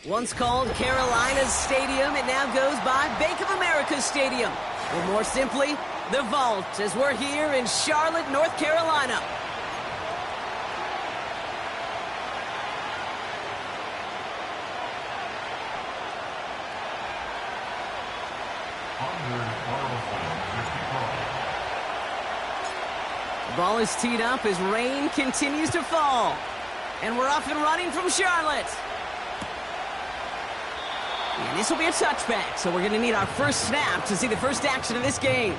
Once called Carolina's Stadium, it now goes by Bank of America Stadium. Or more simply, the Vault, as we're here in Charlotte, North Carolina. The ball is teed up as rain continues to fall. And we're off and running from Charlotte. And this will be a touchback, so we're going to need our first snap to see the first action of this game.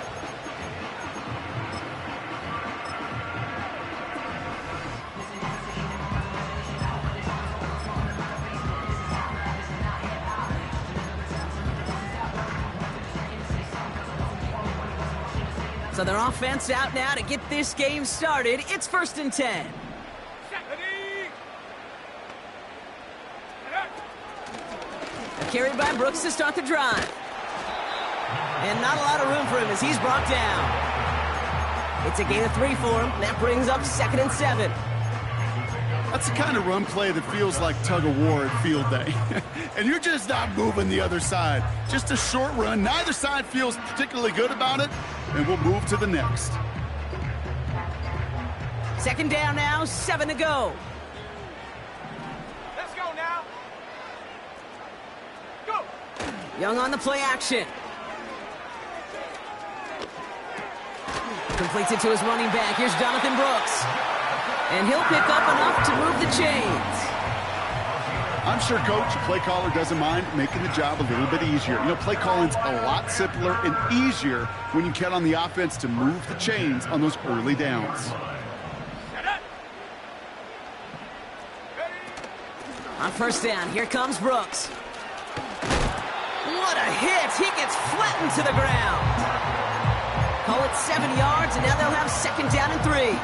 So their offense out now to get this game started. It's 1st and 10. Carried by Brooks to start the drive. And not a lot of room for him as he's brought down. It's a gain of 3 for him. That brings up 2nd and 7. That's the kind of run play that feels like tug-of-war at field day. And you're just not moving the other side. Just a short run. Neither side feels particularly good about it. And we'll move to the next. 2nd down now, 7 to go. Young on the play action. Completes it to his running back. Here's Jonathan Brooks. And he'll pick up enough to move the chains. I'm sure Coach, play caller, doesn't mind making the job a little bit easier. You know, play calling's a lot simpler and easier when you count on the offense to move the chains on those early downs. On 1st down, here comes Brooks. What a hit! He gets flattened to the ground. Call it 7 yards, and now they'll have 2nd down and 3.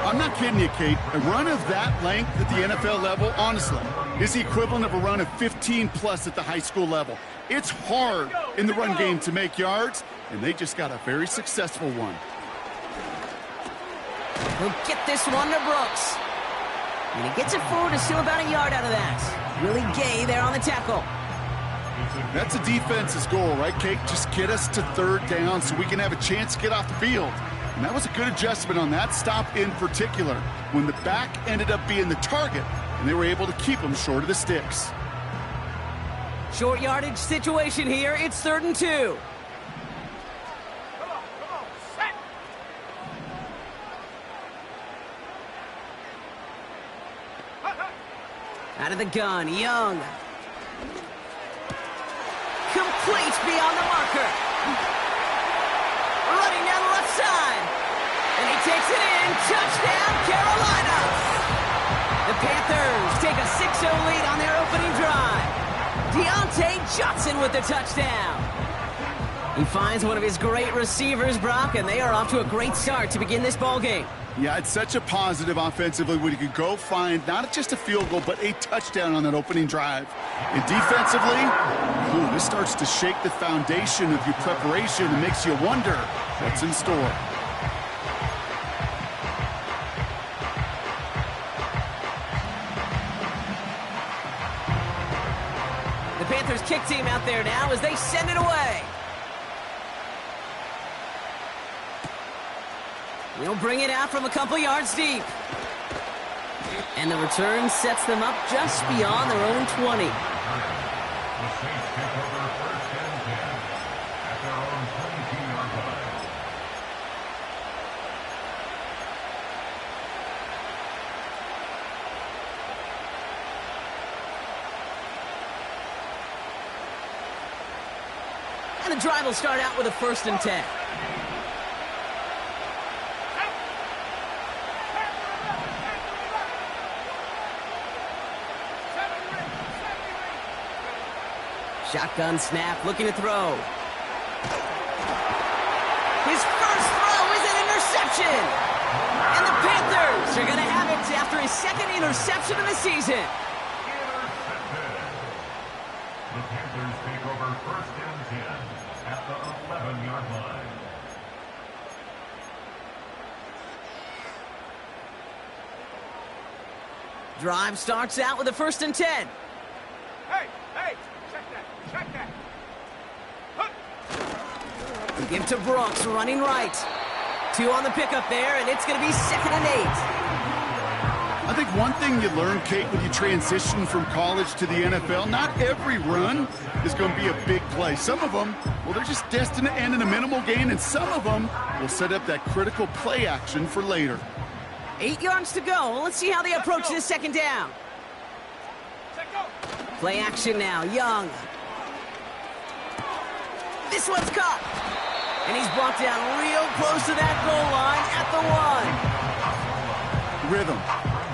I'm not kidding you, Kate. A run of that length at the NFL level, honestly, is the equivalent of a run of 15-plus at the high school level. It's hard in the run game to make yards, and they just got a very successful one. He'll get this one to Brooks. And he gets it forward to steal about a yard out of that. Willie Gay there on the tackle. That's a defense's goal, right, Kate? Just get us to 3rd down so we can have a chance to get off the field. And that was a good adjustment on that stop in particular, when the back ended up being the target, and they were able to keep him short of the sticks. Short yardage situation here. It's 3rd and 2. Set. Out of the gun, Young. Complete beyond the marker. Running down the left side. And he takes it in. Touchdown, Carolina. The Panthers take a 6-0 lead on their opening drive. Deontay Johnson with the touchdown. He finds one of his great receivers, Brock, and they are off to a great start to begin this ballgame. Yeah, it's such a positive offensively when you could go find not just a field goal, but a touchdown on that opening drive. And defensively, this starts to shake the foundation of your preparation and makes you wonder what's in store. The Panthers kick team out there now as they send it away. They'll bring it out from a couple yards deep. And the return sets them up just beyond their own 20. And the drive will start out with a 1st and 10. Shotgun snap, looking to throw. His first throw is an interception. And the Panthers are going to have it after his second interception of the season. Intercepted. The Panthers take over 1st and 10 at the 11-yard line. Drive starts out with a 1st and 10. Hey, check that. Give to Brooks, running right. 2 on the pickup there, and it's going to be 2nd and 8. I think one thing you learn, Kate, when you transition from college to the NFL, not every run is going to be a big play. Some of them, well, they're just destined to end in a minimal gain, and some of them will set up that critical play action for later. 8 yards to go. Let's see how they approach this 2nd down. Play action now. Young. This one's caught. And he's brought down real close to that goal line at the 1. Rhythm.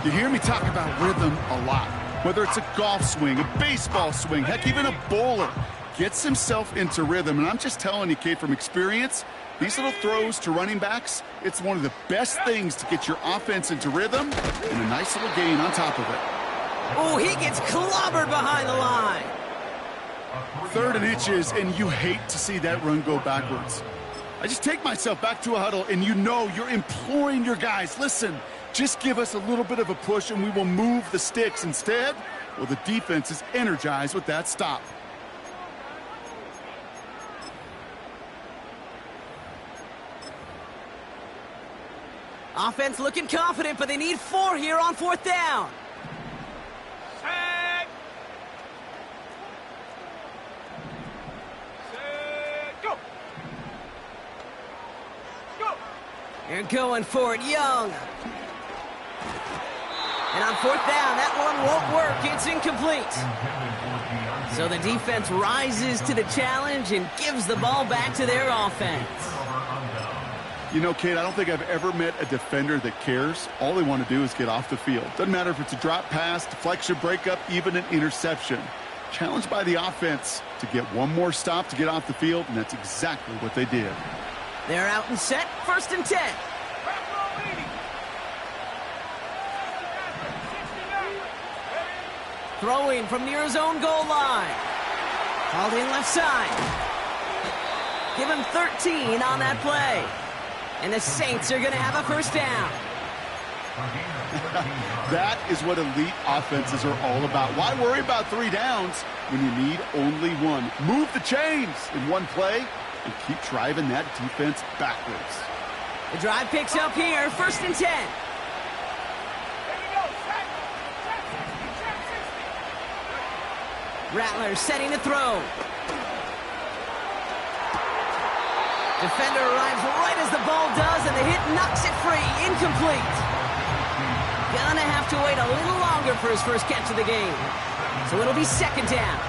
You hear me talk about rhythm a lot. Whether it's a golf swing, a baseball swing, heck, even a bowler gets himself into rhythm. And I'm just telling you, Kate, from experience, these little throws to running backs, it's one of the best things to get your offense into rhythm and a nice little gain on top of it. Oh, he gets clobbered behind the line. 3rd and inches, and you hate to see that run go backwards. I just take myself back to a huddle, and you know you're imploring your guys, listen, just give us a little bit of a push, and we will move the sticks. Instead, well, the defense is energized with that stop. Offense looking confident, but they need 4 here on 4th down. Set, go. They're going for it, Young. And on 4th down, that one won't work. It's incomplete. So the defense rises to the challenge and gives the ball back to their offense. You know, Kate, I don't think I've ever met a defender that cares. All they want to do is get off the field. Doesn't matter if it's a drop pass, deflection, breakup, even an interception. Challenged by the offense to get one more stop to get off the field, and that's exactly what they did. They're out and set, 1st and 10. Throwing from near his own goal line. Called in left side. Give him 13 on that play. And the Saints are going to have a 1st down. That is what elite offenses are all about. Why worry about 3 downs when you need only 1? Move the chains in one play and keep driving that defense backwards. The drive picks up here, 1st and 10. Rattler setting to throw. Defender arrives right as the ball does, and the hit knocks it free. Incomplete. Gonna have to wait a little longer for his first catch of the game. So it'll be 2nd down.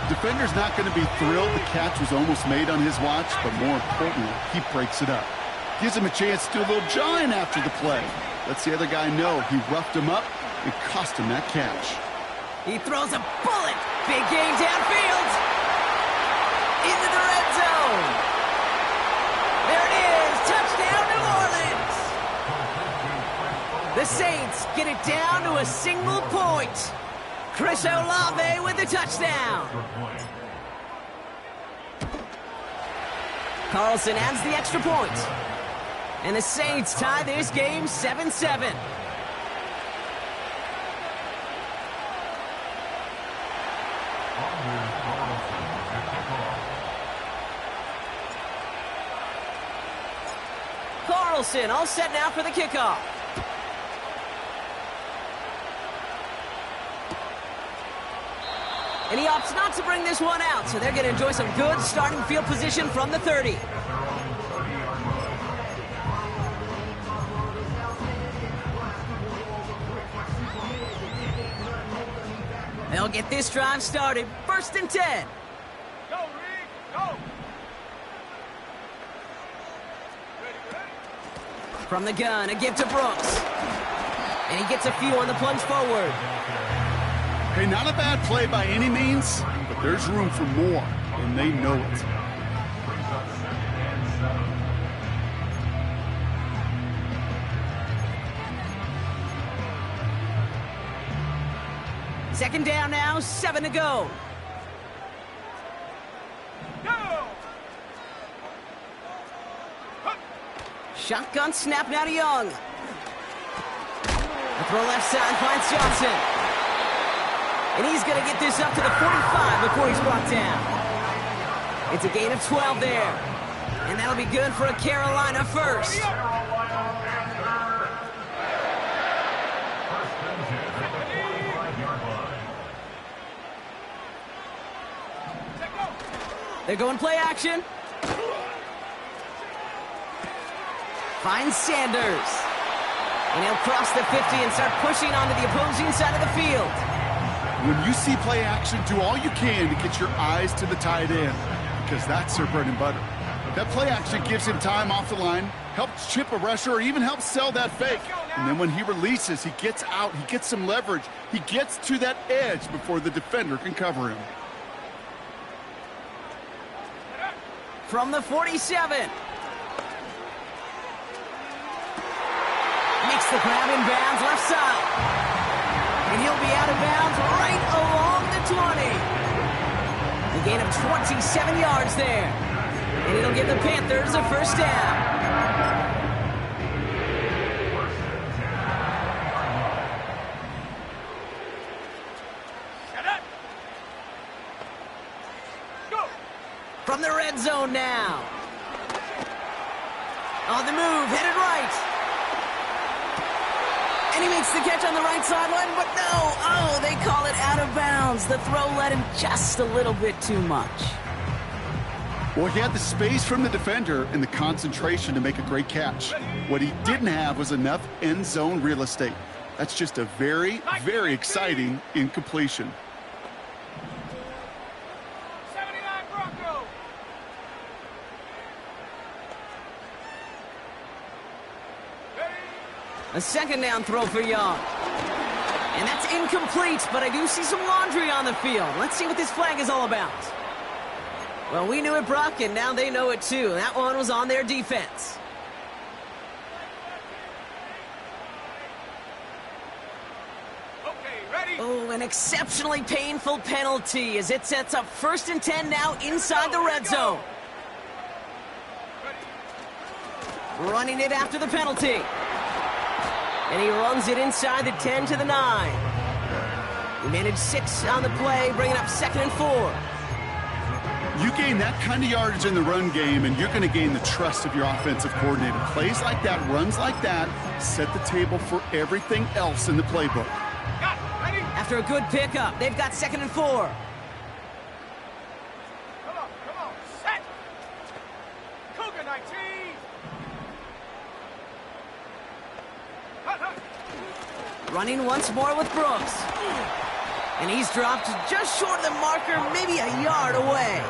Defender's not going to be thrilled the catch was almost made on his watch, but more importantly, he breaks it up. Gives him a chance to do a little jawing after the play. Lets the other guy know he roughed him up and cost him that catch. He throws a bullet. Big gain downfield. Into the red zone. There it is. Touchdown, New Orleans. The Saints get it down to a single point. Chris Olave with the touchdown. Carlson adds the extra point. And the Saints tie this game 7-7. Carlson all set now for the kickoff. And he opts not to bring this one out, so they're going to enjoy some good starting field position from the 30. They'll get this drive started. 1st and 10. Go, Reed, go. From the gun, a give to Brooks. And he gets a few on the plunge forward. Hey, not a bad play by any means, but There's room for more, and they know it. Brings up 2nd and 7. Second down now, 7 to go. Go! Shotgun snap now to Young. The throw left side finds Johnson. And he's going to get this up to the 45 before he's brought down. It's a gain of 12 there. And that'll be good for a Carolina first. Carolina Panthers. 1st and 10 at the 45-yard line. They're going play action. Finds Sanders. And he'll cross the 50 and start pushing onto the opposing side of the field. When you see play action, do all you can to get your eyes to the tight end, because that's their bread and butter. That play action gives him time off the line, helps chip a rusher, or even helps sell that fake. And then when he releases, he gets out, he gets some leverage. He gets to that edge before the defender can cover him. From the 47. Makes the grab in bounds left side. And he'll be out of bounds right along the 20. A gain of 27 yards there. And it'll give the Panthers a first down. Set it! Go! From the red zone now. On the move, headed right. And he makes the catch on the right sideline, but no. Oh, they call it out of bounds. The throw led him just a little bit too much. Well, he had the space from the defender and the concentration to make a great catch. What he didn't have was enough end zone real estate. That's just a very, very exciting incompletion. 79 Broncos! A second down throw for Young. And that's incomplete, but I do see some laundry on the field. Let's see what this flag is all about. Well, we knew it, Brock, and now they know it too. That one was on their defense. Okay, ready? Oh, an exceptionally painful penalty as it sets up 1st and 10 now inside the red zone. Running it after the penalty. And he runs it inside the 10 to the 9. He managed 6 on the play, bringing up 2nd and 4. You gain that kind of yardage in the run game, and you're going to gain the trust of your offensive coordinator. Plays like that, runs like that, set the table for everything else in the playbook. Got it, ready? After a good pickup, they've got 2nd and 4. Come on, set! Cougar 19! Hut, hut. Running once more with Brooks. And he's dropped just short of the marker, maybe a yard away.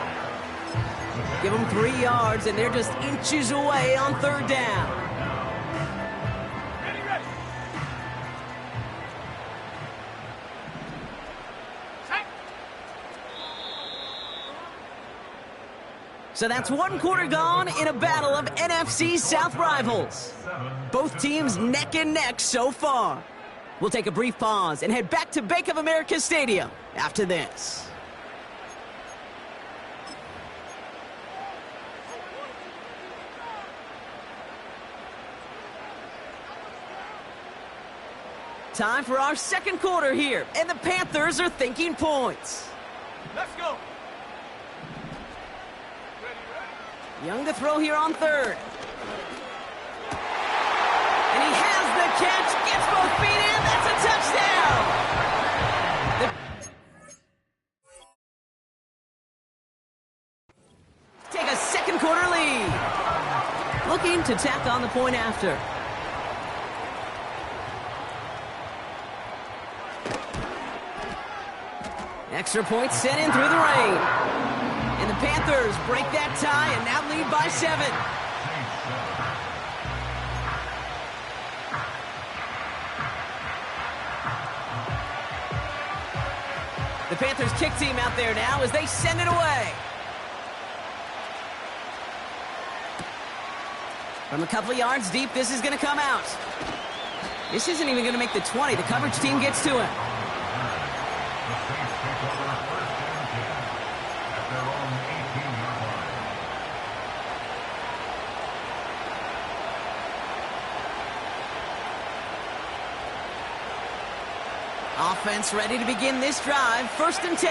Give them 3 yards, and they're just inches away on 3rd down. Ready, ready! Set! So that's 1 quarter gone in a battle of NFC South rivals. Both teams neck and neck so far. We'll take a brief pause and head back to Bank of America Stadium after this. Time for our 2nd quarter here, and the Panthers are thinking points. Let's go! Young to throw here on 3rd. And he has the catch, gets both feet in, that's a touchdown! Take a 2nd quarter lead. Looking to tack on the point after. Extra point sent in through the rain. And the Panthers break that tie and now lead by 7. The The Panthers kick team out there now as they send it away. From a couple of yards deep, this is going to come out. This isn't even going to make the 20. The coverage team gets to him. Offense ready to begin this drive. 1st and 10.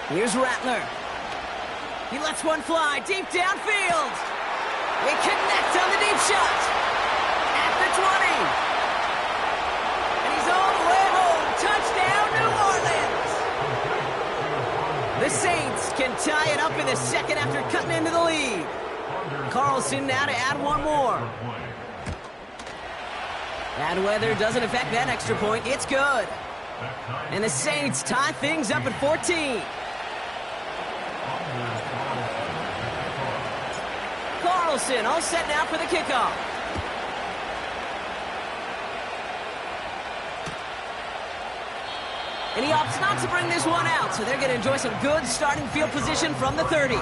Here's Rattler. He lets one fly deep downfield. They connect on the deep shot. At the 20. And he's all the way home. Touchdown, New Orleans. The Saints can tie it up in the second after cutting into the lead. Carlson now to add one more. Bad weather doesn't affect that extra point. It's good. And the Saints tie things up at 14. Carlson all set now for the kickoff. And he opts not to bring this one out, so they're going to enjoy some good starting field position from the 30.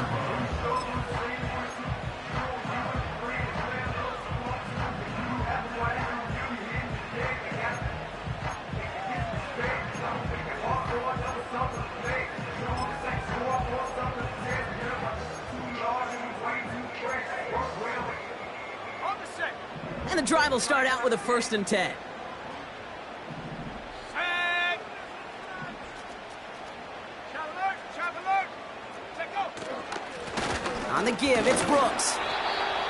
And the drive will start out with a 1st and 10. On the give, it's Brooks.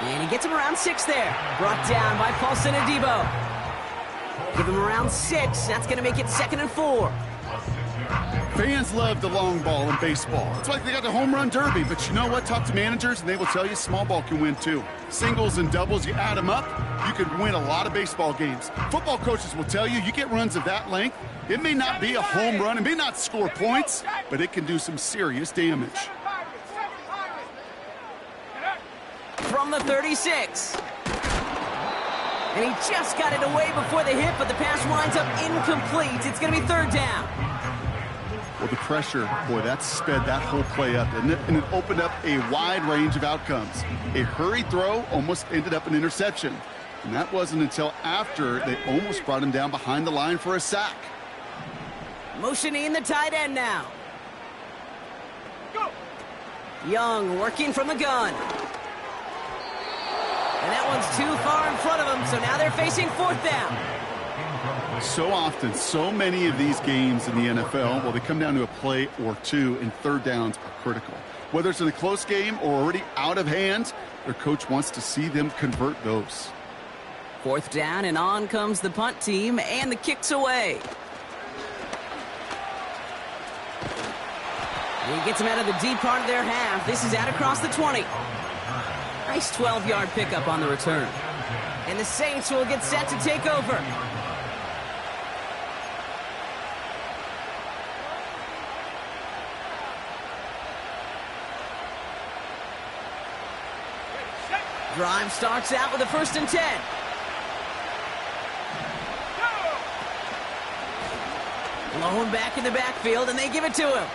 And he gets him around 6 there. Brought down by Paulson Adebo. Give him around 6. That's going to make it 2nd and 4. Fans love the long ball in baseball. It's like they got the home run derby, but you know what? Talk to managers, and they will tell you small ball can win too. Singles and doubles, you add them up, you can win a lot of baseball games. Football coaches will tell you get runs of that length. It may not be a home run, it may not score points, but it can do some serious damage. From the 36. And he just got it away before the hit, but the pass winds up incomplete. It's going to be 3rd down. Well, the pressure, boy, that sped that whole play up, didn't it? And it opened up a wide range of outcomes. A hurried throw almost ended up an interception. And that wasn't until after they almost brought him down behind the line for a sack. Motioning the tight end now. Young working from the gun. And that one's too far in front of them, so now they're facing 4th down. So often, so many of these games in the NFL, well, they come down to a play or two, and 3rd downs are critical. Whether it's in a close game or already out of hand, their coach wants to see them convert those. 4th down, and on comes the punt team, and the kick's away. And he gets them out of the deep part of their half. This is out across the 20. Nice 12-yard pickup on the return. And the Saints will get set to take over. Drive starts out with a 1st and 10. Blown back in the backfield, and they give it to him.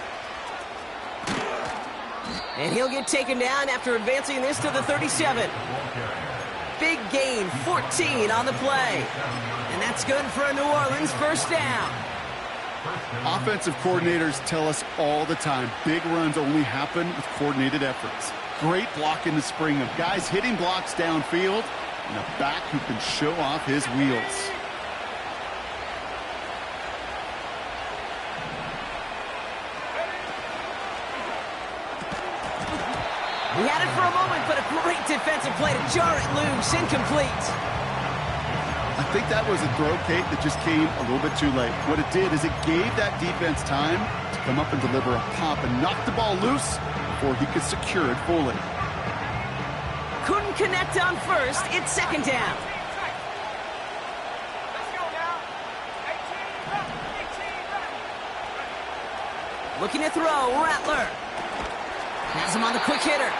And he'll get taken down after advancing this to the 37. Big gain, 14 on the play. And that's good for a New Orleans 1st down. Offensive coordinators tell us all the time, big runs only happen with coordinated efforts. Great block in the spring of guys hitting blocks downfield and a back who can show off his wheels. He had it for a moment, but a great defensive play to jar it loose, incomplete. I think that was a throw, Kate, that just came a little bit too late. What it did is it gave that defense time to come up and deliver a pop and knock the ball loose before he could secure it fully. Couldn't connect on 1st. It's 2nd down. Looking to throw, Rattler. Has him on the quick hitter.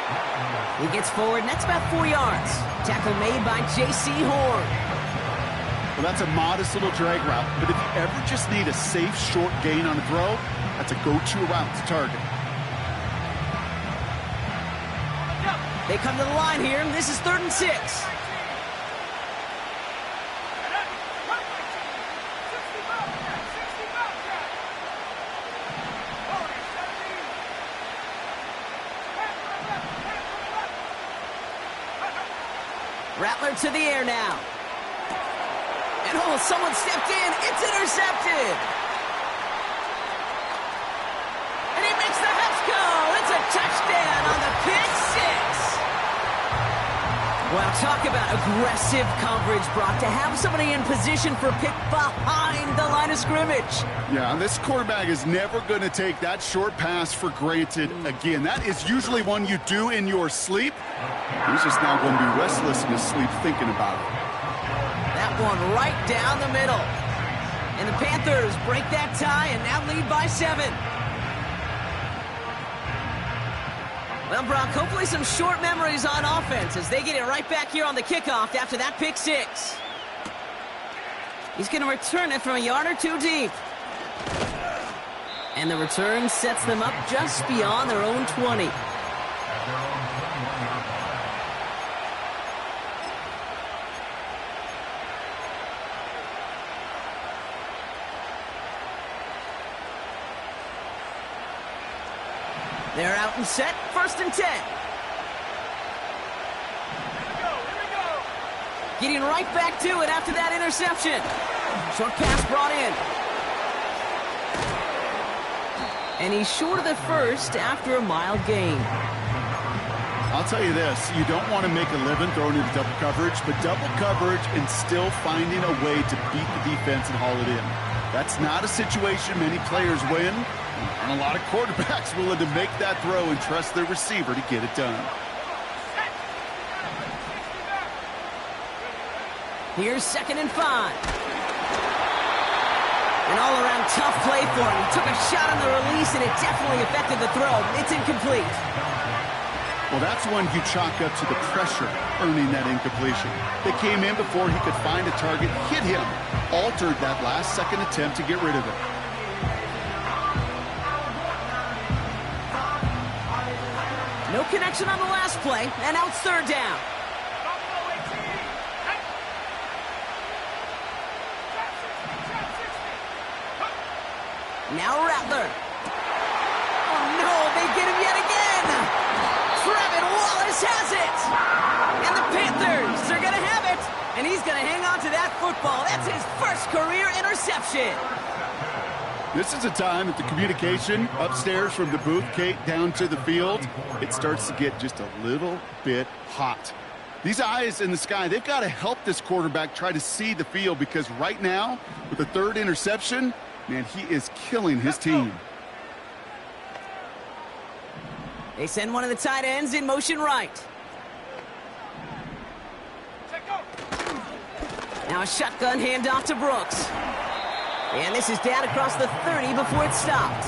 He gets forward, and that's about 4 yards. Tackle made by J.C. Horn. Well, that's a modest little drag route, but if you ever just need a safe, short gain on a throw, that's a go-to route to target. They come to the line here, and this is 3rd and 6. Rattler to the air now. And oh, someone stepped in. It's intercepted. And he makes the Huffs go. It's a touchdown on the pick six. Well, talk about aggressive coverage, Brock, to have somebody in position for pick behind the line of scrimmage. Yeah, this quarterback is never going to take that short pass for granted again. That is usually one you do in your sleep. He's just now going to be restless in his sleep thinking about it. That one right down the middle. And the Panthers break that tie and now lead by 7. Well, Brock, hopefully some short memories on offense as they get it right back here on the kickoff after that pick six. He's going to return it from a yard or two deep. And the return sets them up just beyond their own 20. They're out and set, 1st and 10. Here we go. Getting right back to it after that interception. Short pass brought in. And he's short of the first after a mild gain. I'll tell you this, you don't want to make a living throwing into double coverage, but double coverage and still finding a way to beat the defense and haul it in. That's not a situation many players win. And a lot of quarterbacks willing to make that throw and trust their receiver to get it done. Here's 2nd and 5. An all-around tough play for him. He took a shot on the release, and it definitely affected the throw. It's incomplete. Well, that's one you chalk up to the pressure earning that incompletion. They came in before he could find a target, hit him, altered that last-second attempt to get rid of it. No connection on the last play, and now it's 3rd down. Now Rattler. Oh no, they get him yet again. Trevin Wallace has it. And the Panthers are going to have it. And he's going to hang on to that football. That's his first career interception. This is a time that the communication upstairs from the booth, Kate, down to the field, it starts to get just a little bit hot. These eyes in the sky, they've got to help this quarterback try to see the field because right now, with the 3rd interception, man, he is killing his team. They send one of the tight ends in motion right. Now a shotgun handoff to Brooks. And this is down across the 30 before it stopped.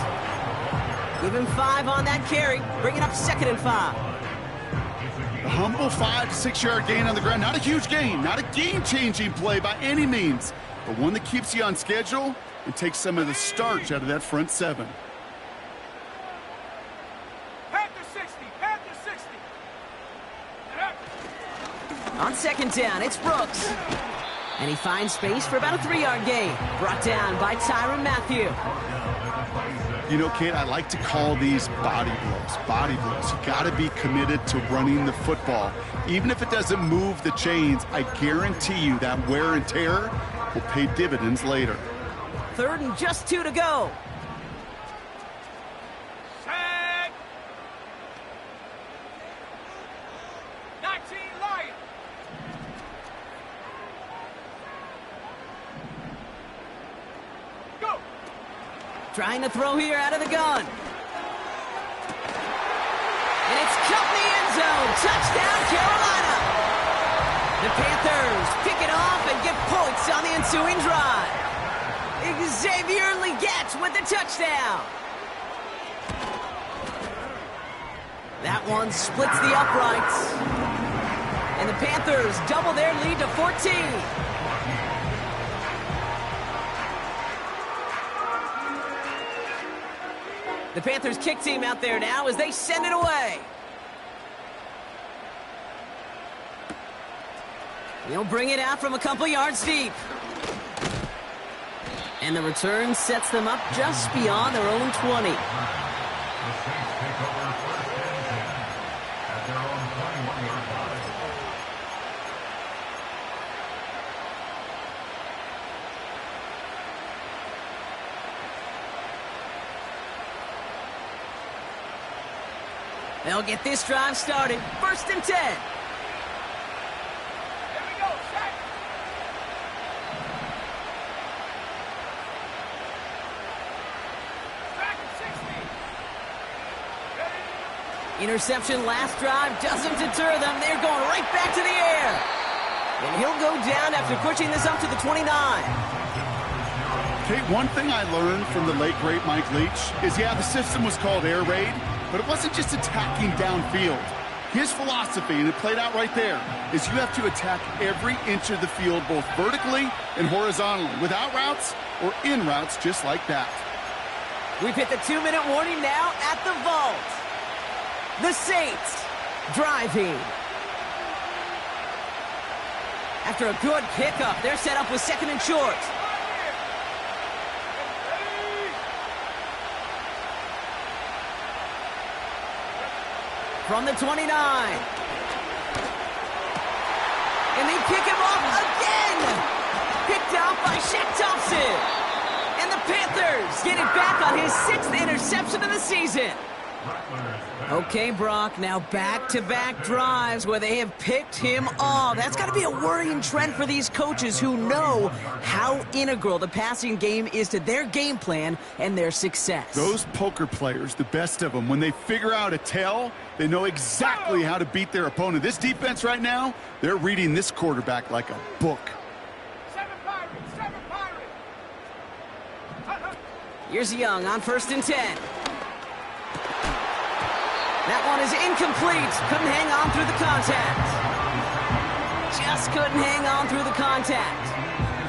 Give him 5 on that carry. Bring it up 2nd and 5. A humble 5 to 6 yard gain on the ground. Not a huge gain, not a game-changing play by any means, but one that keeps you on schedule and takes some of the starch out of that front 7. Panthers 60, Panthers 60. On 2nd down, it's Brooks. And he finds space for about a 3 yard gain. Brought down by Tyrann Mathieu. You know, Kate, I like to call these body blows. Body blows. You got to be committed to running the football. Even if it doesn't move the chains, I guarantee you that wear and tear will pay dividends later. 3rd and just 2 to go. Set. 19 Lions. Go. Trying to throw here out of the gun. And it's cut in the end zone. Touchdown, Carolina. The Panthers pick it off and get points on the ensuing drive. Xavier Legette with the touchdown. That one splits the uprights. And the Panthers double their lead to 14. The Panthers kick team out there now as they send it away. He'll bring it out from a couple yards deep. And the return sets them up just beyond their own 20. The Saints take over first and 10 at their own 21-yard line. They'll get this drive started. First and 10. Here we go, set. Back at 60. Interception last drive doesn't deter them. They're going right back to the air. And he'll go down after pushing this up to the 29. Kate, one thing I learned from the late, great Mike Leach is, yeah, the system was called air raid, but it wasn't just attacking downfield. His philosophy, and it played out right there, is you have to attack every inch of the field, both vertically and horizontally, with out routes or in routes just like that. We've hit the 2-minute warning now at the vault. The Saints driving. After a good pickup, they're set up with second and short. From the 29. And they pick him off again. Picked off by Stra8t. And the Panthers get it back on his 6th interception of the season. Okay, Brock, now back-to-back drives where they have picked him off. That's got to be a worrying trend for these coaches who know how integral the passing game is to their game plan and their success. Those poker players, the best of them, when they figure out a tell, they know exactly how to beat their opponent. This defense right now, they're reading this quarterback like a book. 7 Pirates, 7 Pirates. Here's Young on first and 10. That one is incomplete. Couldn't hang on through the contact. Just couldn't hang on through the contact.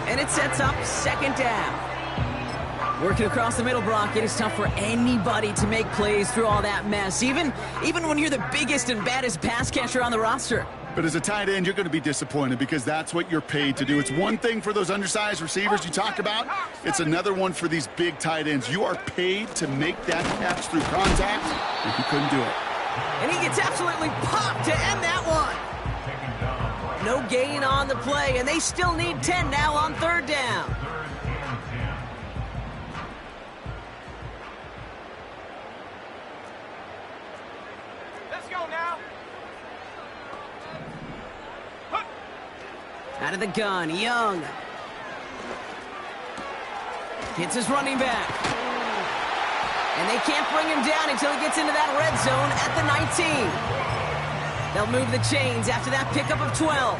And it sets up second down. Working across the middle, Brock, it is tough for anybody to make plays through all that mess, even when you're the biggest and baddest pass catcher on the roster. But as a tight end, you're going to be disappointed because that's what you're paid to do. It's one thing for those undersized receivers you talk about. It's another one for these big tight ends. You are paid to make that catch through contact, and he couldn't do it. And he gets absolutely popped to end that one. No gain on the play, and they still need 10 now on third down. Let's go now. Out of the gun, Young. Hits his running back. And they can't bring him down until he gets into that red zone at the 19. They'll move the chains after that pickup of 12.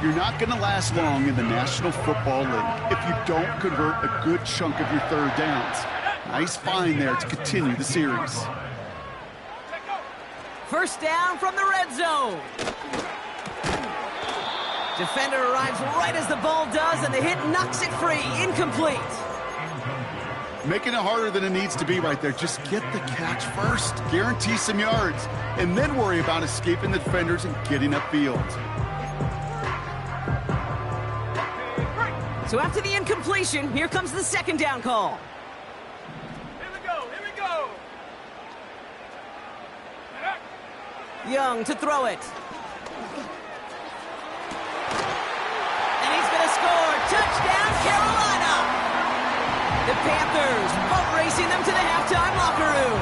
You're not going to last long in the National Football League if you don't convert a good chunk of your third downs. Nice find there to continue the series. First down from the red zone. Defender arrives right as the ball does, and the hit knocks it free. Incomplete. Making it harder than it needs to be right there. Just get the catch first. Guarantee some yards. And then worry about escaping the defenders and getting upfield. So after the incompletion, here comes the second down call. Here we go, here we go. Young to throw it. And he's going to score. Touchdown, Carolina. The Panthers boat racing them to the halftime locker room.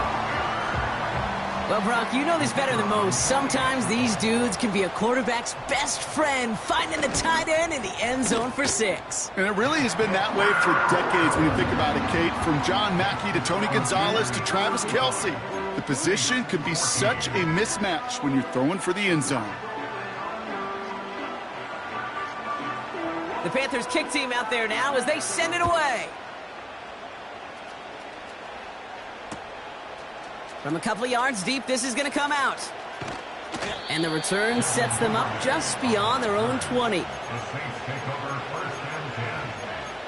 Well, Brock, you know this better than most. Sometimes these dudes can be a quarterback's best friend, finding the tight end in the end zone for 6. And it really has been that way for decades when you think about it, Kate. From John Mackey to Tony Gonzalez to Travis Kelce. The position could be such a mismatch when you're throwing for the end zone. The Panthers kick team out there now as they send it away. From a couple of yards deep, this is going to come out. And the return sets them up just beyond their own 20. The Saints take over first and 10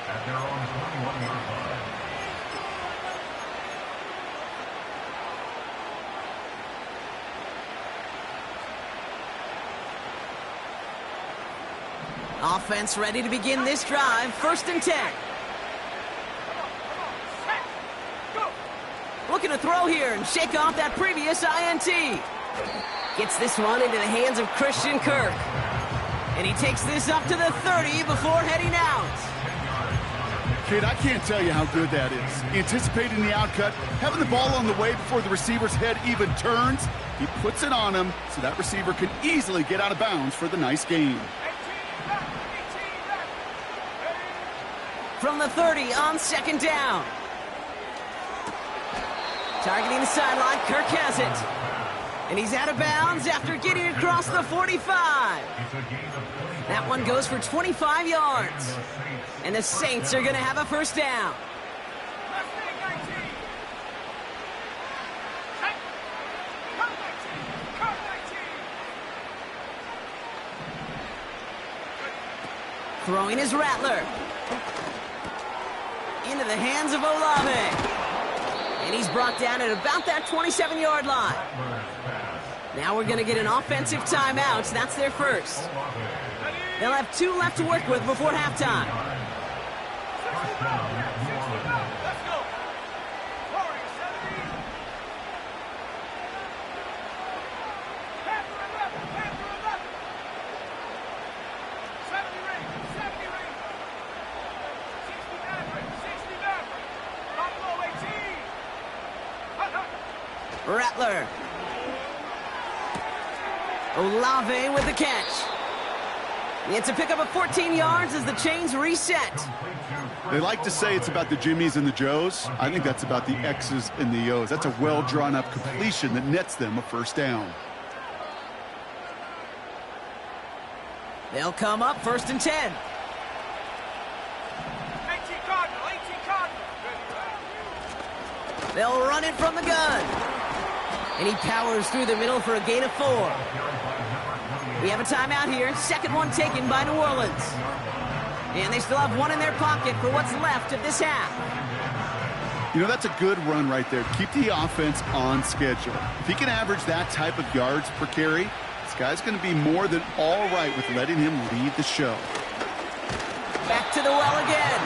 at their own 21-yard line. Offense ready to begin this drive. 1st and 10. Looking to throw here and shake off that previous INT. Gets this one into the hands of Christian Kirk. And he takes this up to the 30 before heading out. Kid, I can't tell you how good that is. Anticipating the outcut, having the ball on the way before the receiver's head even turns. He puts it on him so that receiver can easily get out of bounds for the nice gain. From the 30 on 2nd down. Targeting the sideline, Kirk has it. And he's out of bounds after getting across the 45. That one goes for 25 yards. And the Saints are going to have a 1st down. Throwing is Rattler. Into the hands of Olave. And he's brought down at about that 27-yard line. Now we're going to get an offensive timeout. That's their first. They'll have 2 left to work with before halftime. Rattler. Olave with the catch. It's a pickup of 14 yards as the chains reset. They like to say it's about the Jimmies and the Joes. I think that's about the X's and the O's. That's a well-drawn-up completion that nets them a 1st down. They'll come up 1st and 10. 18 Cardinal, 18 Cardinal. They'll run it from the gun. And he powers through the middle for a gain of 4. We have a timeout here. 2nd one taken by New Orleans. And they still have 1 in their pocket for what's left of this half. You know, that's a good run right there. Keep the offense on schedule. If he can average that type of yards per carry, this guy's going to be more than all right with letting him lead the show. Back to the well again.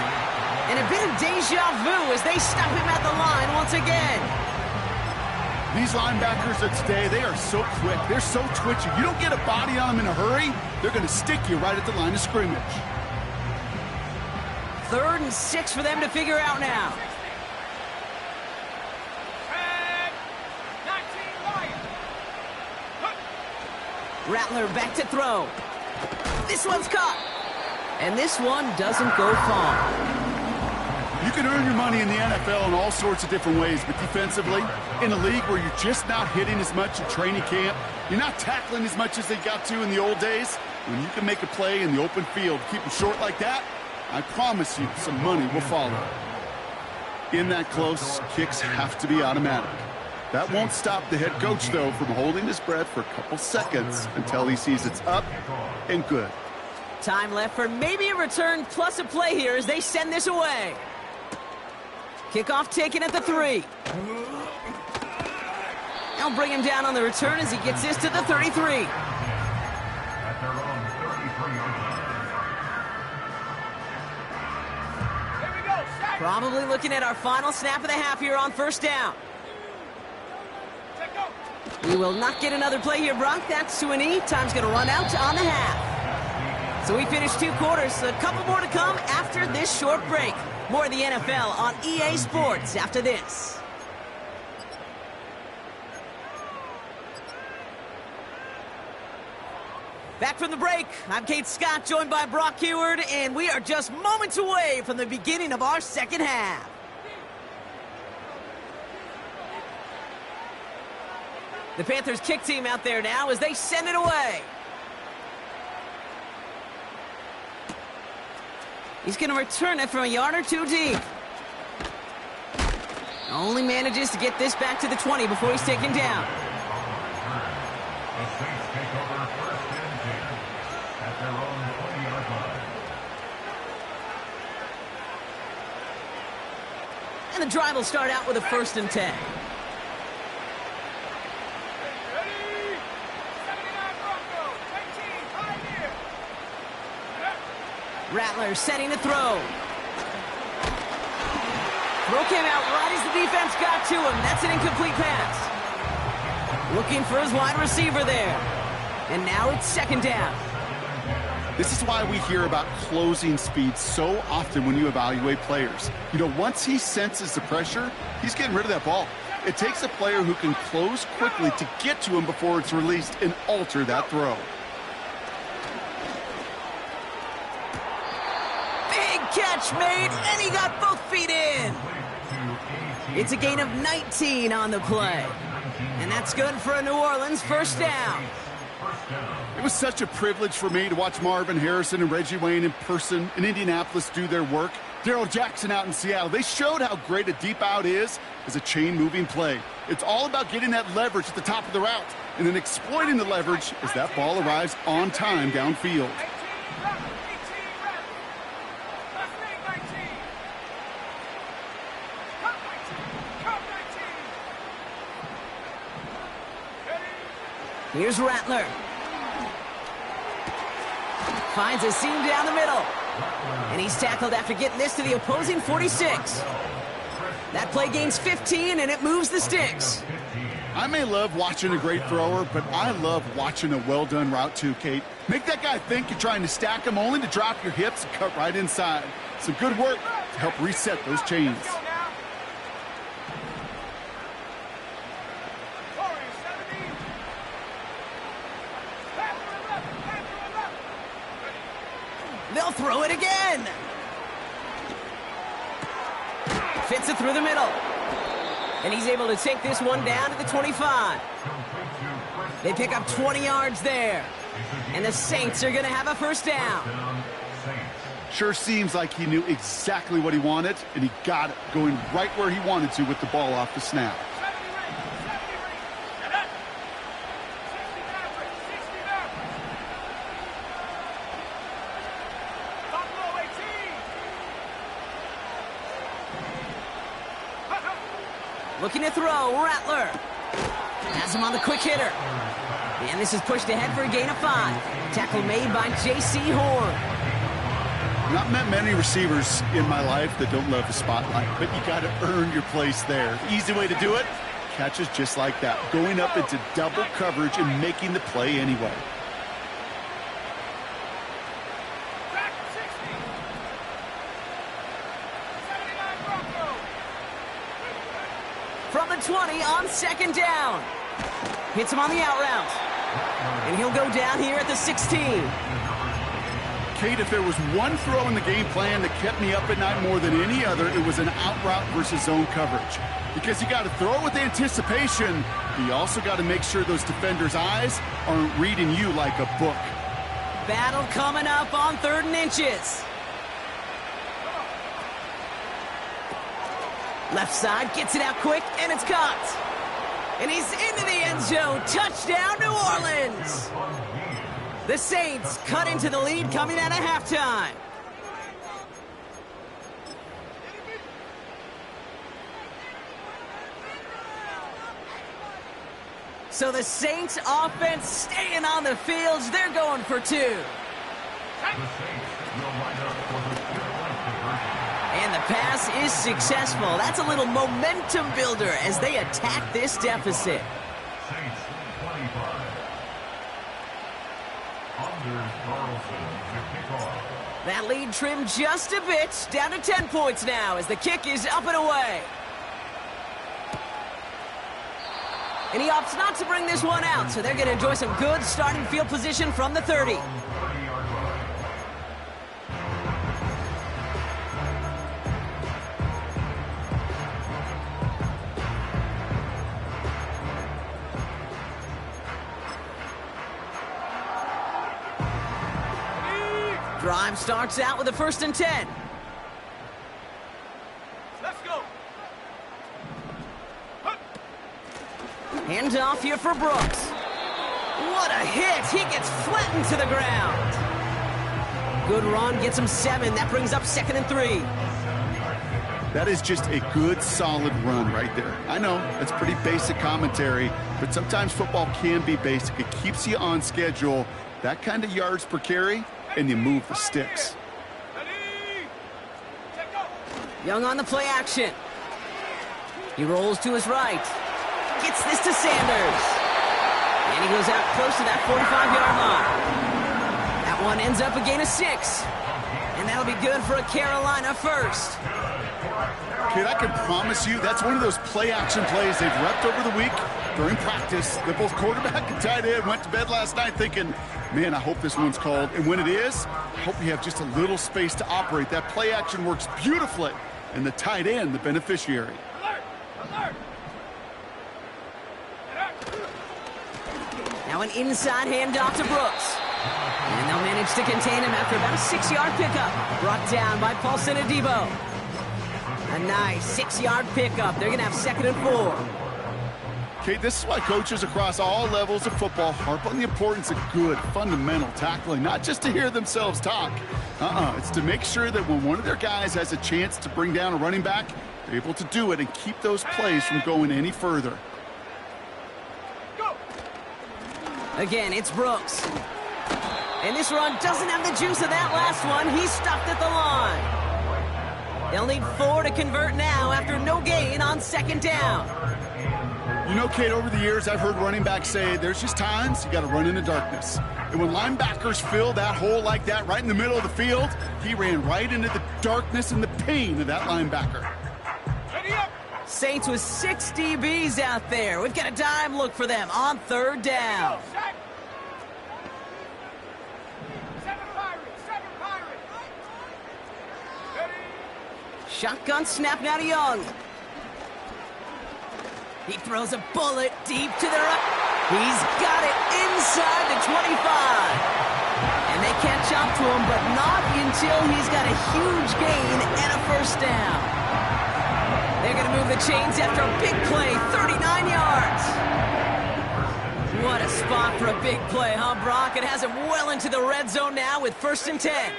And a bit of deja vu as they stop him at the line once again. These linebackers of today, they are so quick. They're so twitchy. You don't get a body on them in a hurry, they're going to stick you right at the line of scrimmage. 3rd and 6 for them to figure out now. 19 Lions. Rattler back to throw. This one's caught. And this one doesn't go far. You can earn your money in the NFL in all sorts of different ways, but defensively, in a league where you're just not hitting as much at training camp, you're not tackling as much as they got to in the old days, when you can make a play in the open field, keep them short like that, I promise you some money will follow. In that close, kicks have to be automatic. That won't stop the head coach, though, from holding his breath for a couple seconds until he sees it's up and good. Time left for maybe a return plus a play here as they send this away. Kickoff taken at the 3. They'll bring him down on the return as he gets this to the 33. At their own 33-yard line. Here we go. Sack. Probably looking at our final snap of the half here on 1st down. Check go. We will not get another play here, Brock. That's to an E. Time's going to run out on the half. So we finished 2 quarters. A couple more to come after this short break. More of the NFL on EA Sports after this. Back from the break, I'm Kate Scott, joined by Brock Heward, and we are just moments away from the beginning of our 2nd half. The Panthers kick team out there now as they send it away. He's going to return it from a yard or 2 deep. Only manages to get this back to the 20 before he's taken down. The Saints take over 1st and 10 at their own 20-yard line. And the drive will start out with a 1st and 10. Ready? 79 Broncos. 18. Pioneer. Rattler setting to throw. Throw came out right as the defense got to him. That's an incomplete pass. Looking for his wide receiver there. And now it's second down. This is why we hear about closing speed so often when you evaluate players. You know, once he senses the pressure, he's getting rid of that ball. It takes a player who can close quickly to get to him before it's released and alter that throw. Big catch made, and he got both feet in. It's a gain of 19 on the play. And that's good for a New Orleans first down. It was such a privilege for me to watch Marvin Harrison and Reggie Wayne in person in Indianapolis do their work. Darrell Jackson out in Seattle. They showed how great a deep out is as a chain-moving play. It's all about getting that leverage at the top of the route and then exploiting the leverage as that ball arrives on time downfield. 18 reps. Last name 19. Cut 19. Cut 19. Here's Rattler. Finds a seam down the middle. And he's tackled after getting this to the opposing 46. That play gains 15, and it moves the sticks. I may love watching a great thrower, but I love watching a well-done route too, Kate. Make that guy think you're trying to stack him only to drop your hips and cut right inside. Some good work to help reset those chains. Go now. Warriors 70. Panther 11. Panther 11. They'll throw it again. Fits it through the middle. And he's able to take this one down to the 25. They pick up 20 yards there. And the Saints are going to have a first down. Sure seems like he knew exactly what he wanted, and he got it, going right where he wanted to with the ball off the snap. 70 rings. 60 average. 60 average. Top low 18. Looking to throw, Rattler. Has him on the quick hitter. And this is pushed ahead for a gain of 5. Tackle made by J.C. Horn. Not met many receivers in my life that don't love the spotlight, but you got to earn your place there. Easy way to do it, catches just like that, going up into double coverage and making the play anyway. Back 60. 79 Broncos. From the 20 on second down. Hits him on the out route. And he'll go down here at the 16. Kate, if there was one throw in the game plan that kept me up at night more than any other, it was an out route versus zone coverage. Because you got to throw it with anticipation, but you also got to make sure those defenders' eyes aren't reading you like a book. Battle coming up on 3rd and inches. Left side gets it out quick, and it's caught. And he's into the end zone. Touchdown, New Orleans. The Saints cut into the lead coming out of halftime. So the Saints offense staying on the fields. They're going for 2. And the pass is successful. That's a little momentum builder as they attack this deficit. Saints 25. Anders Carlson to kick off. That lead trimmed just a bit, down to 10 points now as the kick is up and away. And he opts not to bring this one out, so they're going to enjoy some good starting field position from the 30. 30-yard line. Drive starts out with a 1st and 10. Let's go. Hand off here for Brooks. What a hit! He gets flattened to the ground. Good run, gets him 7. That brings up 2nd and 3. That is just a good, solid run right there. I know, that's pretty basic commentary, but sometimes football can be basic. It keeps you on schedule. That kind of yards per carry, and you move the sticks. Young on the play action. He rolls to his right. Gets this to Sanders. And he goes out close to that 45-yard line. That one ends up a gain of 6. And that'll be good for a Carolina first. Kid, I can promise you that's one of those play-action plays they've repped over the week during practice. That both quarterback and tight end went to bed last night thinking, man, I hope this one's called. And when it is, I hope you have just a little space to operate. That play-action works beautifully, and the tight end, the beneficiary. Alert! Now an inside handoff to Brooks. And they'll manage to contain him after about a 6-yard pickup. Brought down by Paulson Adebo. A nice 6-yard pickup. They're going to have 2nd and 4. Okay, this is why coaches across all levels of football harp on the importance of good, fundamental tackling, not just to hear themselves talk. It's to make sure that when one of their guys has a chance to bring down a running back, they're able to do it and keep those plays from going any further. Go! Again, it's Brooks. And this run doesn't have the juice of that last one. He's stopped at the line. They'll need 4 to convert now after no gain on 2nd down. You know, Kate, over the years, I've heard running backs say there's just times you got to run in the darkness. And when linebackers fill that hole like that right in the middle of the field, he ran right into the darkness and the pain of that linebacker. Ready up! Saints with 6 DBs out there. We've got a dime look for them on 3rd down. Go, set! 7 Pirates! 7 Pirates! Ready! Shotgun snap now to Young. He throws a bullet deep to the right. He's got it inside the 25. And they catch up to him, but not until he's got a huge gain and a 1st down. They're going to move the chains after a big play, 39 yards. What a spot for a big play, huh, Brock? It has him well into the red zone now with 1st and 10.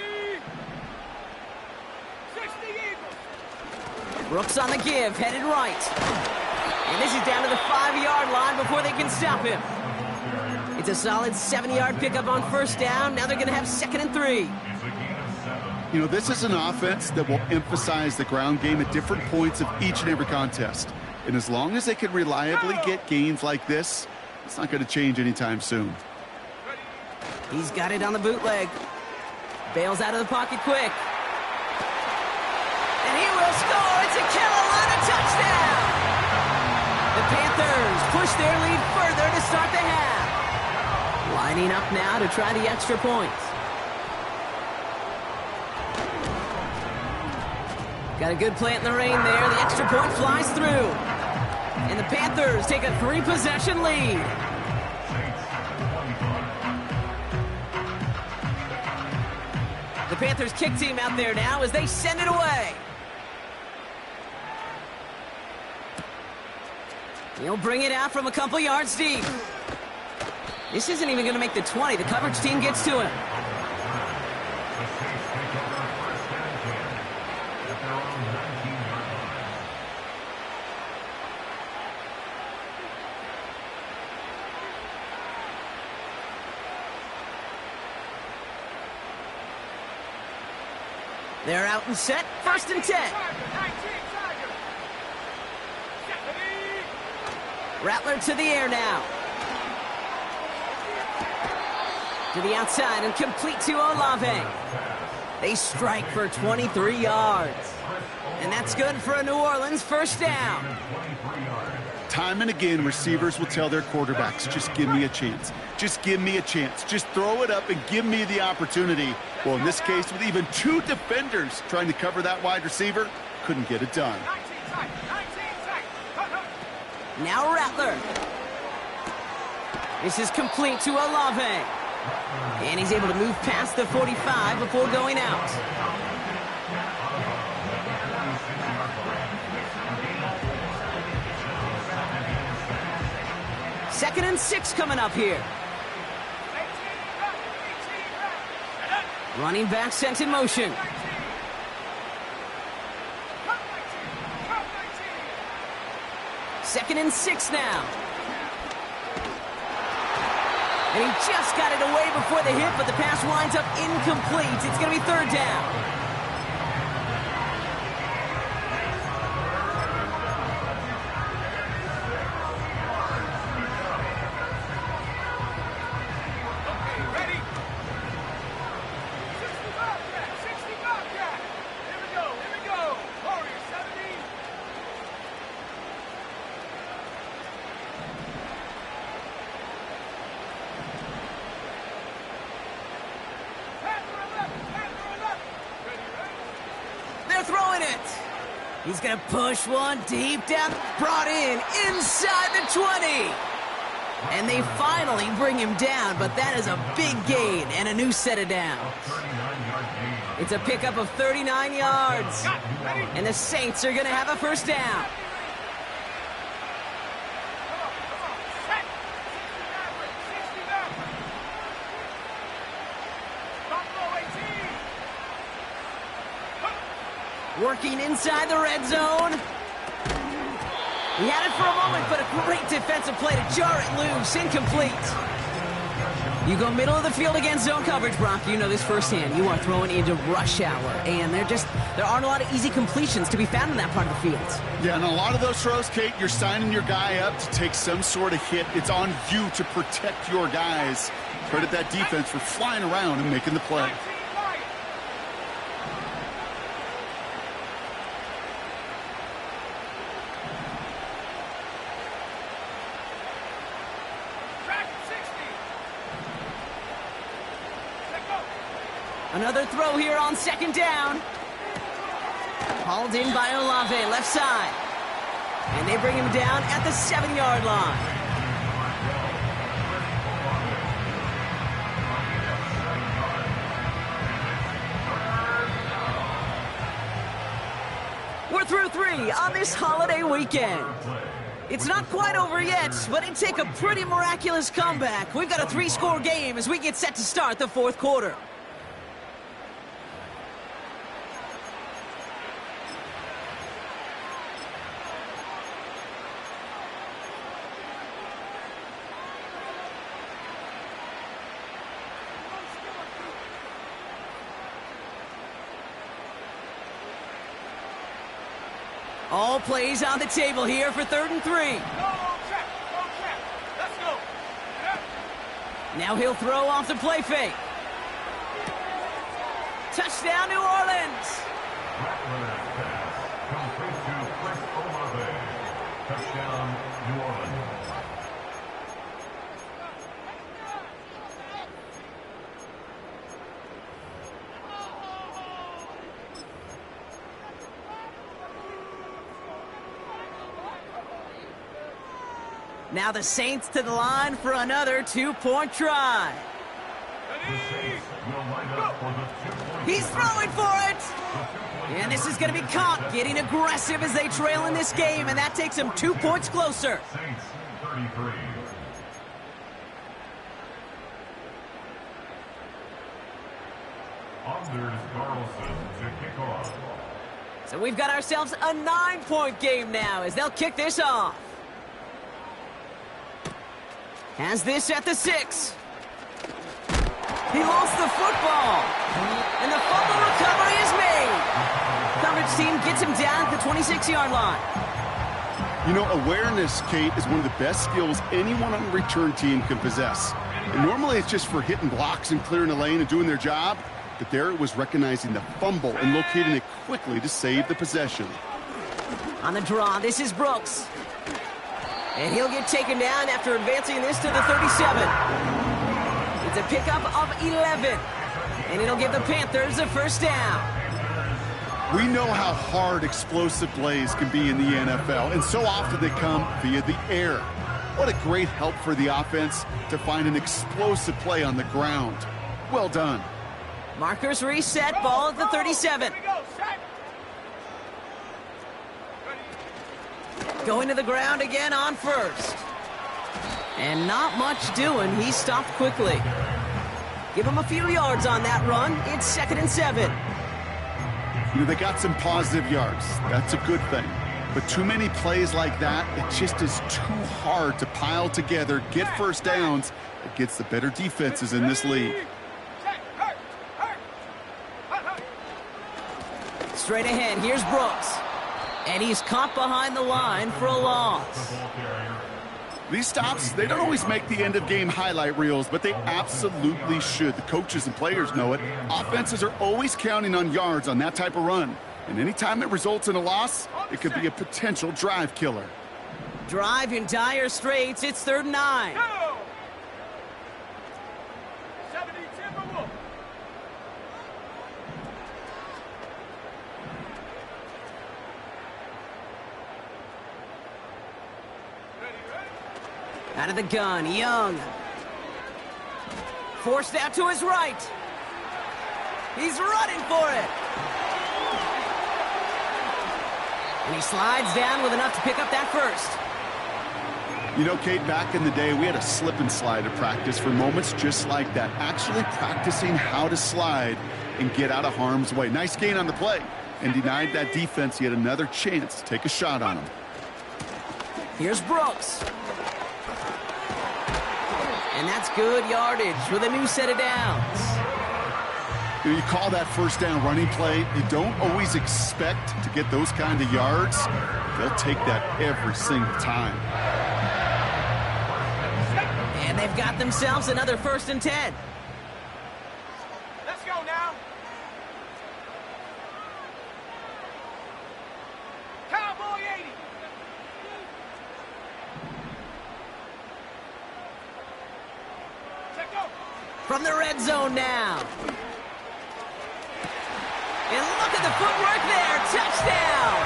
60 Eagles! Brooks on the give, headed right. And this is down to the 5-yard line before they can stop him. It's a solid 7-yard pickup on 1st down. Now they're going to have 2nd and 3. You know, this is an offense that will emphasize the ground game at different points of each and every contest. And as long as they can reliably get gains like this, it's not going to change anytime soon. He's got it on the bootleg. Bails out of the pocket quick. And he will score. It's a Carolina touchdown. The Panthers push their lead further to start the half. Lining up now to try the extra points. Got a good play in the rain there. The extra point flies through. And the Panthers take a 3-possession lead. The Panthers kick team out there now as they send it away. He'll bring it out from a couple yards deep. This isn't even going to make the 20. The coverage team gets to him. They're out and set. 1st and 10. Rattler to the air now. To the outside and complete to Olave. They strike for 23 yards. And that's good for a New Orleans 1st down. Time and again, receivers will tell their quarterbacks, just give me a chance. Just give me a chance. Just throw it up and give me the opportunity. Well, in this case, with even 2 defenders trying to cover that wide receiver, couldn't get it done. Now Rattler. This is complete to Olave. And he's able to move past the 45 before going out. Second and 6 coming up here. Running back sent in motion. Second and 6 now. And he just got it away before the hit, but the pass winds up incomplete. It's going to be 3rd down. He's going to push one deep down, brought in inside the 20. And they finally bring him down, but that is a big gain and a new set of downs. It's a pickup of 39 yards. And the Saints are going to have a first down. Working inside the red zone. He had it for a moment, but a great defensive play to jar it loose. Incomplete. You go middle of the field against zone coverage, Brock. You know this firsthand. You are throwing into rush hour, and there aren't a lot of easy completions to be found in that part of the field. Yeah, and a lot of those throws, Kate, you're signing your guy up to take some sort of hit. It's on you to protect your guys. Credit that defense for flying around and making the play. Another throw here on second down. Hauled in by Olave, left side. And they bring him down at the 7-yard line. We're through 3 on this holiday weekend. It's not quite over yet, but it'd take a pretty miraculous comeback. We've got a 3-score game as we get set to start the fourth quarter. All plays on the table here for 3rd and 3. Let's go. Now he'll throw off the play fake. Touchdown, New Orleans. Touchdown, New Orleans. Now the Saints to the line for another 2-point try. He's throwing for it. And this is going to be caught, getting aggressive as they trail in this game, and that takes them 2 points closer. Saints 33. Anders Carlson to kick off. So we've got ourselves a 9-point game now as they'll kick this off. Has this at the 6. He lost the football. And the fumble recovery is made. Coverage team gets him down at the 26-yard line. You know, awareness, Kate, is one of the best skills anyone on the return team can possess. And normally it's just for hitting blocks and clearing the lane and doing their job. But there it was recognizing the fumble and locating it quickly to save the possession. On the draw, this is Brooks. And he'll get taken down after advancing this to the 37. It's a pickup of 11. And it'll give the Panthers the first down. We know how hard explosive plays can be in the NFL, and so often they come via the air. What a great help for the offense to find an explosive play on the ground. Well done. Markers reset, ball at the 37. Going to the ground again on first. And not much doing. He stopped quickly. Give him a few yards on that run. It's 2nd and 7. You know, they got some positive yards. That's a good thing. But too many plays like that, it just is too hard to pile together, get first downs against the better defenses in this league. Straight ahead, here's Brooks. And he's caught behind the line for a loss. These stops, they don't always make the end-of-game highlight reels, but they absolutely should. The coaches and players know it. Offenses are always counting on yards on that type of run. And anytime it results in a loss, it could be a potential drive killer. Drive in dire straits. It's 3rd and 9. Out of the gun, Young. Forced out to his right. He's running for it. And he slides down with enough to pick up that first. You know, Kate, back in the day, we had a slip and slide at practice for moments just like that. Actually practicing how to slide and get out of harm's way. Nice gain on the play. And denied that defense yet another chance to take a shot on him. Here's Brooks. And that's good yardage with a new set of downs. You call that first down running play. You don't always expect to get those kind of yards. They'll take that every single time. And they've got themselves another 1st and 10. Let's go now. Cowboy 80. Check go. From the red zone now. And look at the footwork there. Touchdown.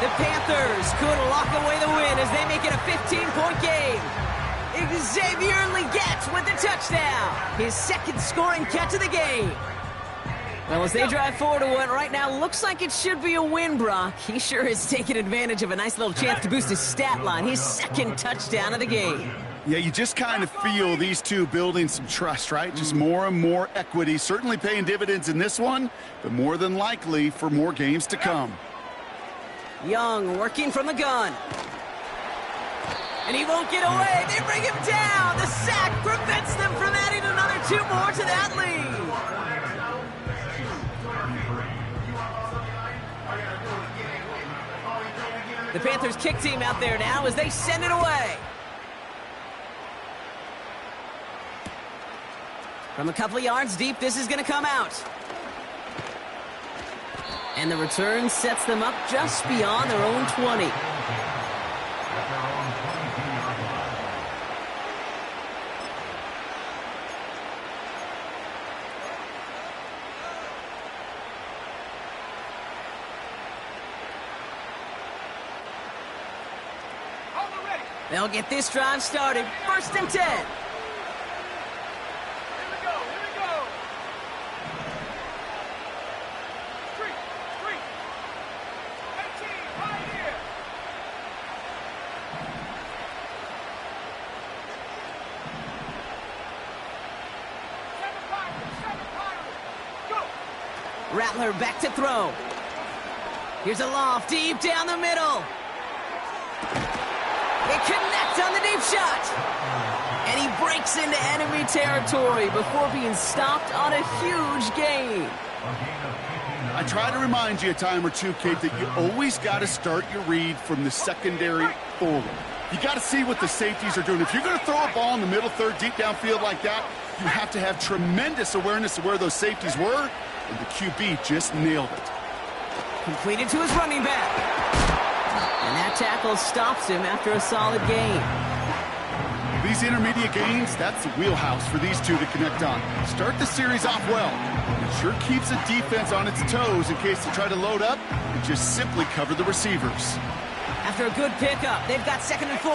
The Panthers could lock away the win as they make it a 15-point game. Xavier Legette with the touchdown. His 2nd scoring catch of the game. Well, as they drive forward to what right now looks like it should be a win, Brock, he sure has taken advantage of a nice little chance to boost his stat line. His 2nd touchdown of the game. Yeah, you just kind of feel these two building some trust, right? Just more and more equity. Certainly paying dividends in this one, but more than likely for more games to come. Young working from the gun. And he won't get away. They bring him down. The sack prevents them from adding another 2 more to that lead. The Panthers kick team out there now as they send it away. From a couple of yards deep, this is going to come out. And the return sets them up just beyond their own 20. They'll get this drive started. 1st and 10. Here we go. Here we go. Street. 18, right here. Seven Pirates. Go. Rattler back to throw. Here's a loft deep down the middle. They connect on the deep shot. And he breaks into enemy territory before being stopped on a huge gain. I try to remind you a time or two, Kate, that you always got to start your read from the secondary forward. You got to see what the safeties are doing. If you're going to throw a ball in the middle third, deep downfield like that, you have to have tremendous awareness of where those safeties were, and the QB just nailed it. Completed to his running back. And that tackle stops him after a solid gain. These intermediate gains, that's the wheelhouse for these two to connect on. Start the series off well. It sure keeps the defense on its toes in case they try to load up and just simply cover the receivers. After a good pickup, they've got 2nd and 4.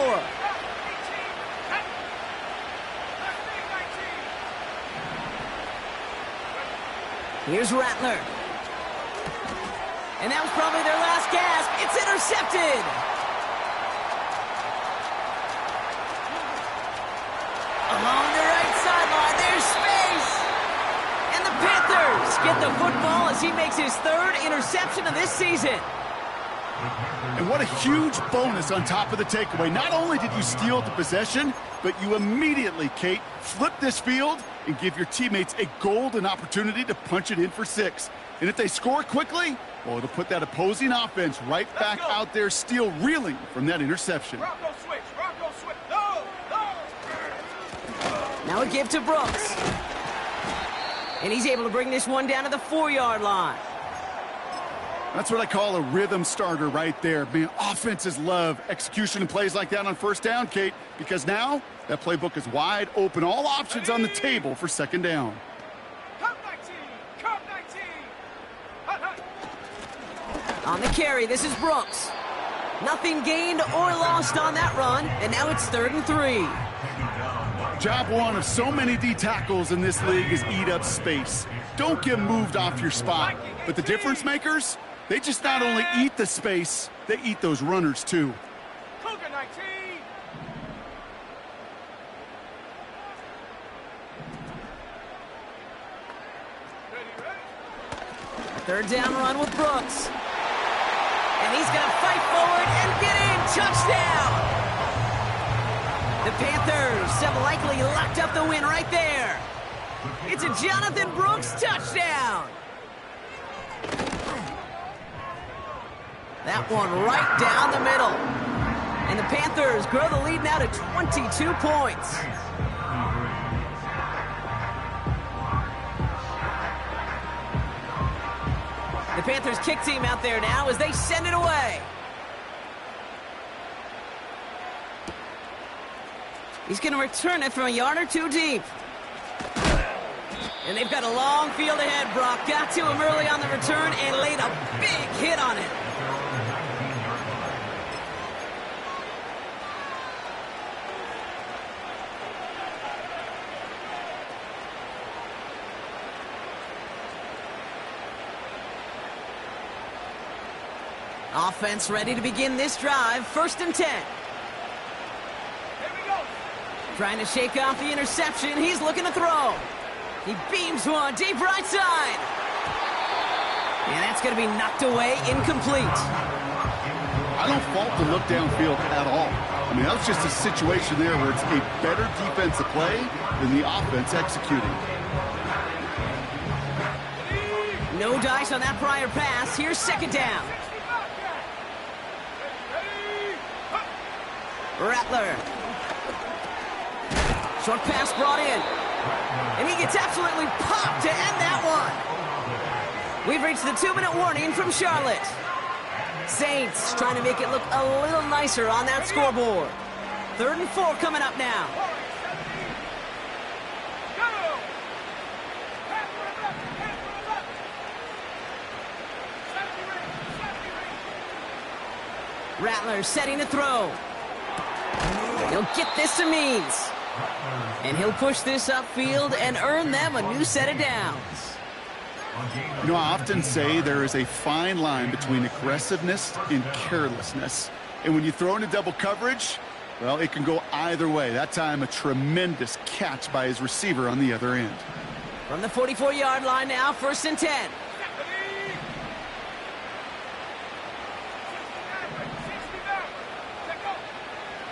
Here's Rattler. And that was probably their last gasp. It's intercepted. Along the right sideline, there's space. And the Panthers get the football as he makes his 3rd interception of this season. And what a huge bonus on top of the takeaway. Not only did you steal the possession, but you immediately, Kate, flip this field and give your teammates a golden opportunity to punch it in for 6. And if they score quickly, well, it'll put that opposing offense right back out there, still reeling from that interception. Bronco switch. No. Now a give to Brooks. And he's able to bring this one down to the 4-yard line. That's what I call a rhythm starter right there. Man, offenses love execution and plays like that on 1st down, Kate, because now that playbook is wide open. All options on the table for 2nd down. Come 19. On the carry, this is Brooks. Nothing gained or lost on that run, and now it's 3rd and 3. Job one of so many D tackles in this league is eat up space. Don't get moved off your spot. But the difference makers, they just not only eat the space, they eat those runners too. Cougar 19. Third down run with Brooks. And he's going to fight forward and get in. Touchdown! The Panthers have likely locked up the win right there. It's a Jonathan Brooks touchdown. That one right down the middle. And the Panthers grow the lead now to 22 points. The Panthers kick team out there now as they send it away. He's going to return it from a yard or two deep. And they've got a long field ahead, Brock. Got to him early on the return and laid a big hit on it. Offense ready to begin this drive. 1st and 10. Here we go. Trying to shake off the interception. He's looking to throw. He beams one deep right side. And that's going to be knocked away, incomplete. I don't fault the look downfield at all. I mean, that was just a situation there where it's a better defensive play than the offense executing. No dice on that prior pass. Here's 2nd down. Rattler. Short pass brought in. And he gets absolutely popped to end that one. We've reached the 2-minute warning from Charlotte. Saints trying to make it look a little nicer on that scoreboard. 3rd and 4 coming up now. Rattler setting to throw. He'll get this to Means. And he'll push this upfield and earn them a new set of downs. You know, I often say there is a fine line between aggressiveness and carelessness. And when you throw into double coverage, well, it can go either way. That time, a tremendous catch by his receiver on the other end. From the 44-yard line now, 1st and 10.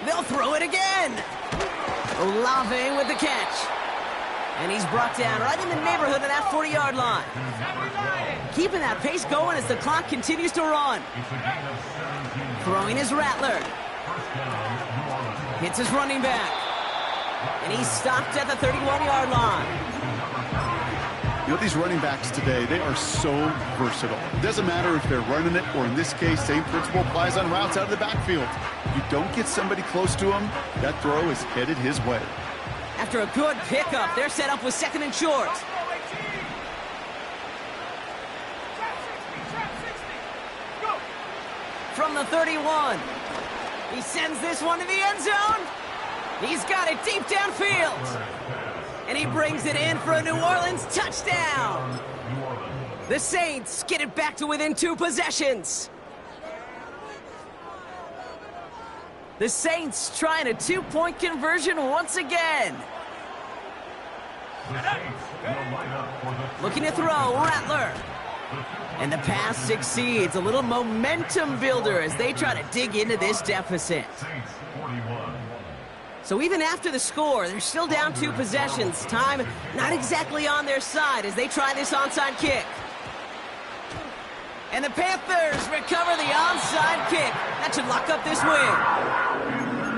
They'll throw it again. Olave with the catch. And he's brought down right in the neighborhood of that 40-yard line. Keeping that pace going as the clock continues to run. Throwing his Rattler. Hits his running back. And he's stopped at the 31-yard line. You know, these running backs today, they are so versatile. It doesn't matter if they're running it, or in this case, same principle applies on routes out of the backfield. You don't get somebody close to him, that throw is headed his way. After a good pickup, they're set up with 2nd and short. From the 31, he sends this one to the end zone. He's got it deep downfield. And he brings it in for a New Orleans touchdown. The Saints get it back to within 2 possessions. The Saints trying a 2-point conversion once again. Looking to throw, Rattler. And the pass succeeds. A little momentum builder as they try to dig into this deficit. So even after the score, they're still down 2 possessions. Time not exactly on their side as they try this onside kick. And the Panthers recover the onside kick. That should lock up this win.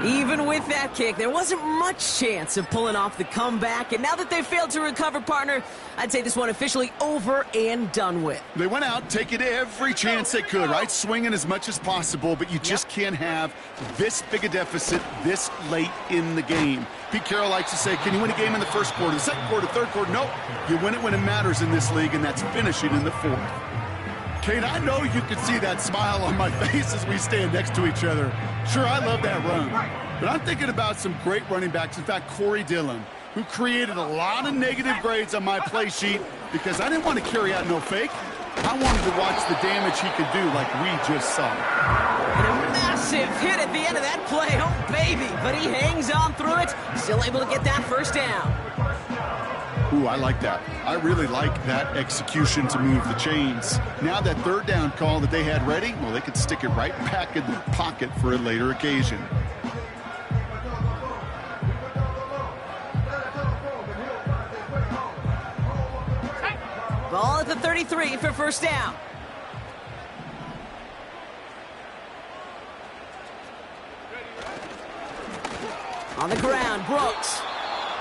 Even with that kick, there wasn't much chance of pulling off the comeback. And now that they've failed to recover, partner, I'd say this one officially over and done with. They went out taking every chance they could, right? Swinging as much as possible, but you just can't have this big a deficit this late in the game. Pete Carroll likes to say, can you win a game in the 1st quarter, the 2nd quarter, 3rd quarter? Nope. You win it when it matters in this league, and that's finishing in the 4th. Kate, I know you can see that smile on my face as we stand next to each other. Sure, I love that run. But I'm thinking about some great running backs. In fact, Corey Dillon, who created a lot of negative grades on my play sheet because I didn't want to carry out no fake. I wanted to watch the damage he could do like we just saw. And a massive hit at the end of that play. Oh, baby. But he hangs on through it. Still able to get that first down. Ooh, I like that. I really like that execution to move the chains. Now that third down call that they had ready, well, they could stick it right back in their pocket for a later occasion. Ball at the 33 for first down. On the ground, Brooks.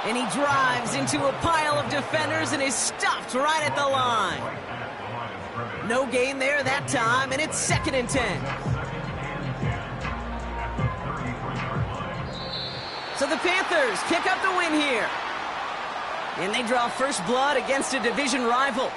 And he drives into a pile of defenders and is stopped right at the line. No gain there that time, and it's 2nd and 10. So the Panthers pick up the win here. And they draw first blood against a division rival.